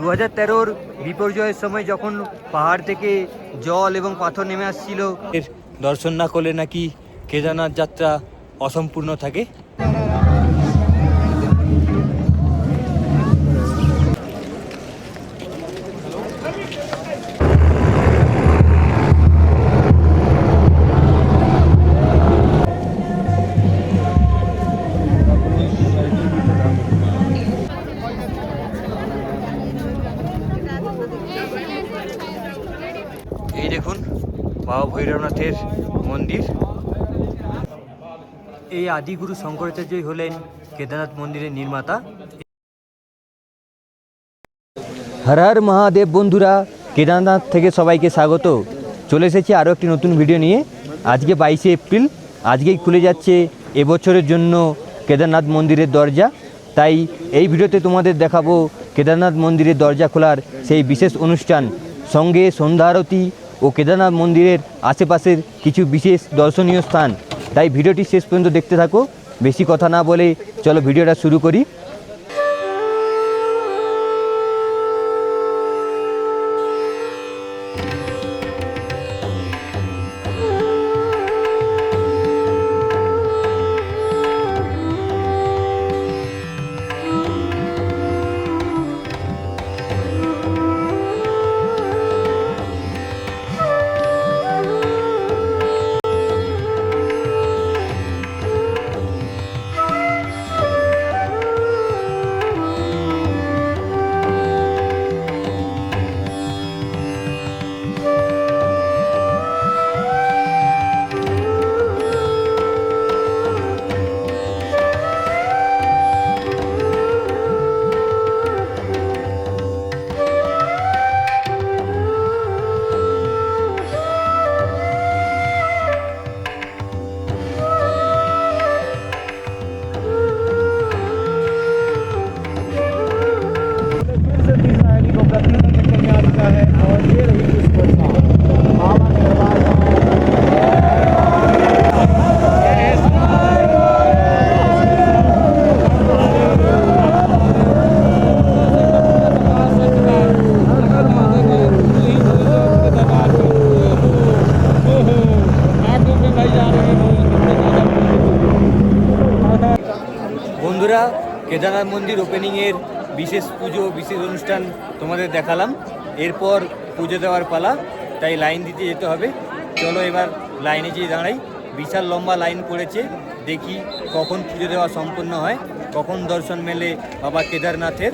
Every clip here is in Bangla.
2013-র বিপর্যয়ের সময় যখন পাহাড় থেকে জল এবং পাথর নেমে আসছিল, এর দর্শন না করলে নাকি কেদারনাথ যাত্রা অসম্পূর্ণ থাকে। এই দেখুন বাবা ভৈরবনাথের মন্দির। এই আদিগুরু শঙ্করাচার্যই হলেন কেদারনাথ মন্দিরের নির্মাতা। হর হর মহাদেব বন্ধুরা, কেদারনাথ থেকে সবাইকে স্বাগত। চলে এসেছি আরও একটি নতুন ভিডিও নিয়ে। আজকে 22শে এপ্রিল, আজকেই খুলে যাচ্ছে এবছরের জন্য কেদারনাথ মন্দিরের দরজা। তাই এই ভিডিওতে তোমাদের দেখাবো কেদারনাথ মন্দিরের দরজা খোলার সেই বিশেষ অনুষ্ঠান, সঙ্গে সন্ধ্যা আরতি ও কেদারনাথ মন্দিরের আশেপাশের কিছু বিশেষ দর্শনীয় স্থান। তাই ভিডিওটি শেষ পর্যন্ত দেখতে থাকো। বেশি কথা না বলে চলো ভিডিওটা শুরু করি। বন্ধুরা, কেদারনাথ মন্দির ওপেনিংয়ের বিশেষ পুজো, বিশেষ অনুষ্ঠান তোমাদের দেখালাম। এরপর পুজো দেওয়ার পালা, তাই লাইন দিতে যেতে হবে। চলো এবার লাইনে যেয়ে দাঁড়াই। বিশাল লম্বা লাইন পড়েছে, দেখি কখন পুজো দেওয়া সম্পন্ন হয়, কখন দর্শন মেলে বাবা কেদারনাথের।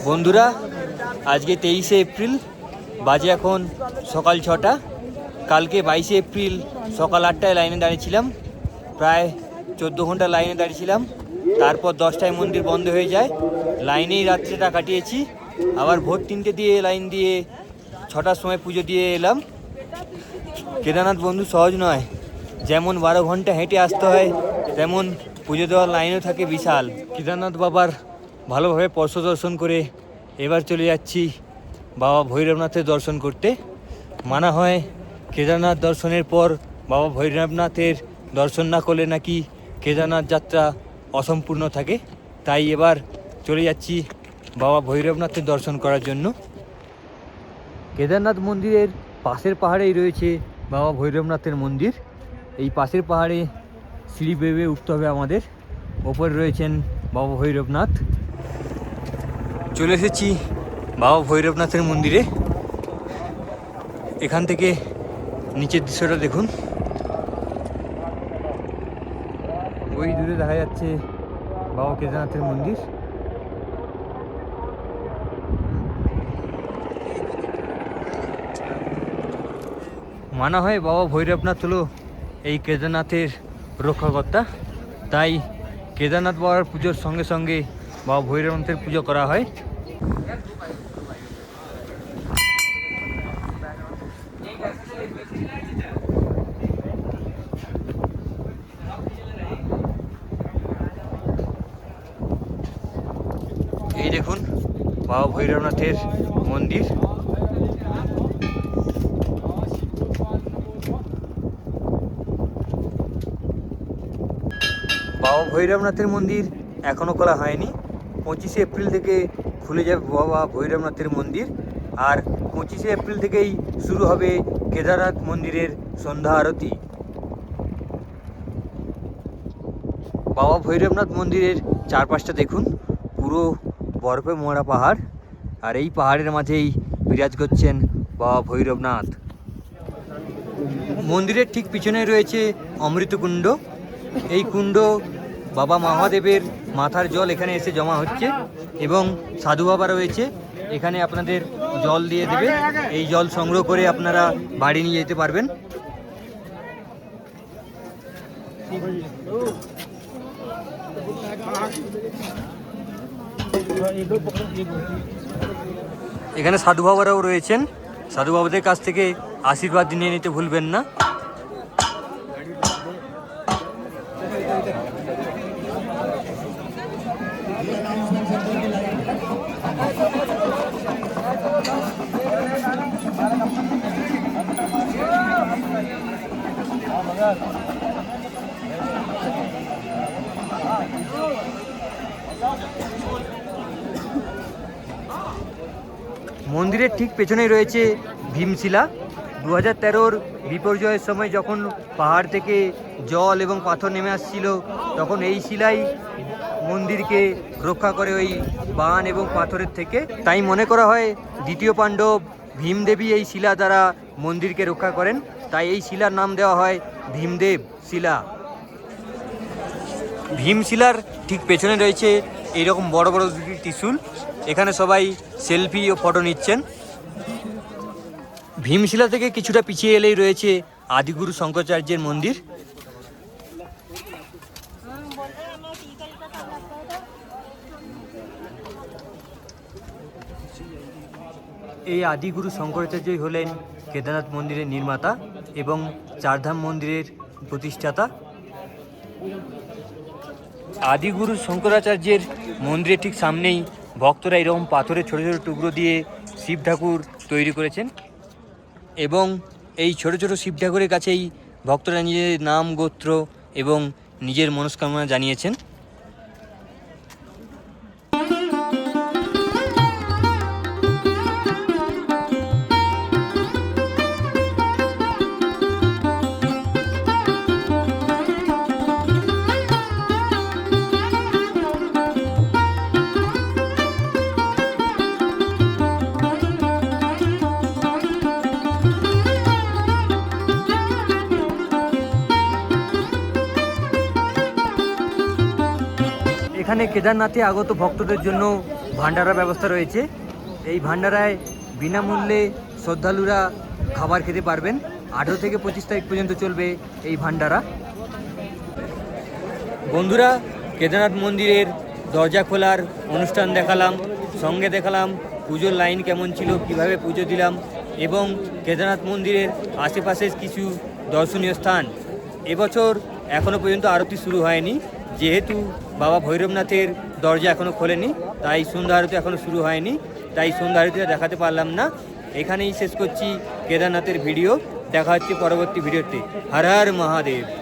বন্ধুরা, আজকে 23শে এপ্রিল, বাজে এখন সকাল 6টা। কালকে 22শে এপ্রিল সকাল 8টায় লাইনে দাঁড়িয়েছিলাম, প্রায় 14 ঘন্টা লাইনে দাঁড়িয়েছিলাম। তারপর 10টায় মন্দির বন্ধ হয়ে যায়, লাইনেই রাত্রিটা কাটিয়েছি। আবার ভোর 3টে দিয়ে লাইন দিয়ে 6টার সময় পুজো দিয়ে এলাম। কেদারনাথ বন্ধু সহজ নয়, যেমন 12 ঘন্টা হেঁটে আসতে হয়, তেমন পুজো দেওয়ার লাইনও থাকে বিশাল। কেদারনাথ বাবার ভালোভাবে স্পর্শ দর্শন করে এবার চলে যাচ্ছি বাবা ভৈরবনাথের দর্শন করতে। মানা হয় কেদারনাথ দর্শনের পর বাবা ভৈরবনাথের দর্শন না করলে নাকি কেদারনাথ যাত্রা অসম্পূর্ণ থাকে। তাই এবার চলে যাচ্ছি বাবা ভৈরবনাথের দর্শন করার জন্য। কেদারনাথ মন্দিরের পাশের পাহাড়েই রয়েছে বাবা ভৈরবনাথের মন্দির। এই পাশের পাহাড়ে সিঁড়ি বেয়ে উঠতে হবে আমাদের। ওপরে রয়েছেন বাবা ভৈরবনাথ। চলে এসেছি বাবা ভৈরবনাথের মন্দিরে। এখান থেকে নিচের দৃশ্যটা দেখুন, ওই দূরে দেখা যাচ্ছে বাবা কেদারনাথের মন্দির। মানা হয় বাবা ভৈরবনাথ হলো এই কেদারনাথের রক্ষাকর্তা, তাই কেদারনাথ বাবার পুজোর সঙ্গে সঙ্গে বাবা ভৈরবনাথের পুজো করা হয়। এই দেখুন বাবা ভৈরবনাথের মন্দির। বাবা ভৈরবনাথের মন্দির এখনও খোলা হয়নি। 25শে এপ্রিল থেকে খুলে যাবে বাবা ভৈরবনাথের মন্দির। আর 25শে এপ্রিল থেকেই শুরু হবে কেদারনাথ মন্দিরের সন্ধ্যা আরতি। বাবা ভৈরবনাথ মন্দিরের চারপাশটা দেখুন, পুরো বরফে মোড়া পাহাড়, আর এই পাহাড়ের মাঝেই বিরাজ করছেন বাবা ভৈরবনাথ। মন্দিরের ঠিক পিছনে রয়েছে অমৃতকুণ্ড। এই কুণ্ড বাবা মহাদেবের মাথার জল এখানে এসে জমা হচ্ছে, এবং সাধু বাবা রয়েছে এখানে আপনাদের জল দিয়ে দেবে। এই জল সংগ্রহ করে আপনারা বাড়ি নিয়ে যেতে পারবেন। এখানে সাধু বাবারাও রয়েছেন, সাধু বাবাদের কাছ থেকে আশীর্বাদ নিয়ে নিতে ভুলবেন না। মন্দিরের ঠিক পেছনেই রয়েছে ভীমশিলা। 2013-র বিপর্যয়ের সময় যখন পাহাড় থেকে জল এবং পাথর নেমে আসছিল, তখন এই শিলাই মন্দিরকে রক্ষা করে ওই বান এবং পাথরের থেকে। তাই মনে করা হয় দ্বিতীয় পাণ্ডব ভীমদেবী এই শিলা দ্বারা মন্দিরকে রক্ষা করেন, তাই এই শিলার নাম দেওয়া হয় ভীমদেব শিলা। ভীমশিলার ঠিক পেছনে রয়েছে এইরকম বড় বড় দুটি ত্রিশূল। এখানে সবাই সেলফি ও ফটো নিচ্ছেন। ভীমশিলা থেকে কিছুটা পিছিয়ে এলেই রয়েছে আদিগুরু শঙ্করাচার্যের মন্দির। এই আদিগুরু শঙ্করাচার্যই হলেন কেদারনাথ মন্দিরের নির্মাতা এবং চারধাম মন্দিরের প্রতিষ্ঠাতা। আদিগুরু শঙ্করাচার্যের মন্দিরের ঠিক সামনেই ভক্তরা এরকম পাথরের ছোটো ছোটো টুকরো দিয়ে শিব ঠাকুর তৈরি করেছেন, এবং এই ছোট ছোট শিব ঠাকুরের কাছেই ভক্তরা নিজের নাম, গোত্র এবং নিজের মনস্কামনা জানিয়েছেন। এখানে কেদারনাথে আগত ভক্তদের জন্য ভান্ডারার ব্যবস্থা রয়েছে। এই ভান্ডারায় বিনামূল্যে শ্রদ্ধালুরা খাবার খেতে পারবেন। 18 থেকে 25 তারিখ পর্যন্ত চলবে এই ভান্ডারা। বন্ধুরা, কেদারনাথ মন্দিরের দরজা খোলার অনুষ্ঠান দেখালাম, সঙ্গে দেখালাম পুজোর লাইন কেমন ছিল, কিভাবে পুজো দিলাম, এবং কেদারনাথ মন্দিরের আশেপাশের কিছু দর্শনীয় স্থান। এবছর এখনও পর্যন্ত আরতি শুরু হয়নি, যেহেতু বাবা ভৈরবনাথের দরজা এখনও খোলেনি, তাই সন্ধ্যা আরতি এখনও শুরু হয়নি, তাই সন্ধ্যা আরতিটা দেখাতে পারলাম না। এখানেই শেষ করছি কেদারনাথের ভিডিও। দেখা হচ্ছে পরবর্তী ভিডিওতে। হর হর মহাদেব।